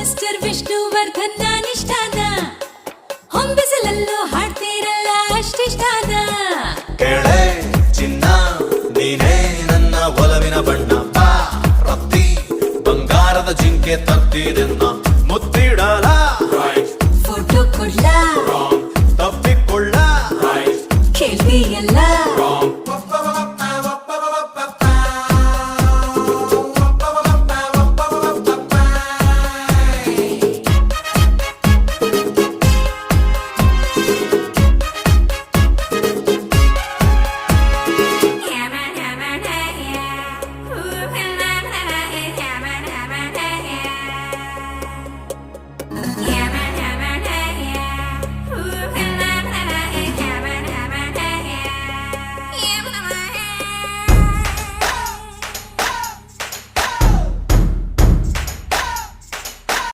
mister Vishnuvardhan ನಾನಿಷ್ಟಾನ ಹೊಂಬಿಸಲಲ್ಲೂ ಹಾಡ್ತೀರಲ್ಲ ಅಷ್ಟಿಷ್ಟಾನ ಕೇಳೆ ಚಿನ್ನ ನೀನೇ ನನ್ನ ಒಲವಿನ ಬಣ್ಣ ಬಾ ರತ್ತಿ ಬಂಗಾರದ ಜಿಂಕೆ ತರ್ತಿದೆನ್ನ ಮುತ್ತಿಡಲ ಫೋಟೋ ಕೊಡ್ಲ ತಪ್ಪಿಕೊಳ್ಳ ಕೇಳ್ತೀಯಲ್ಲ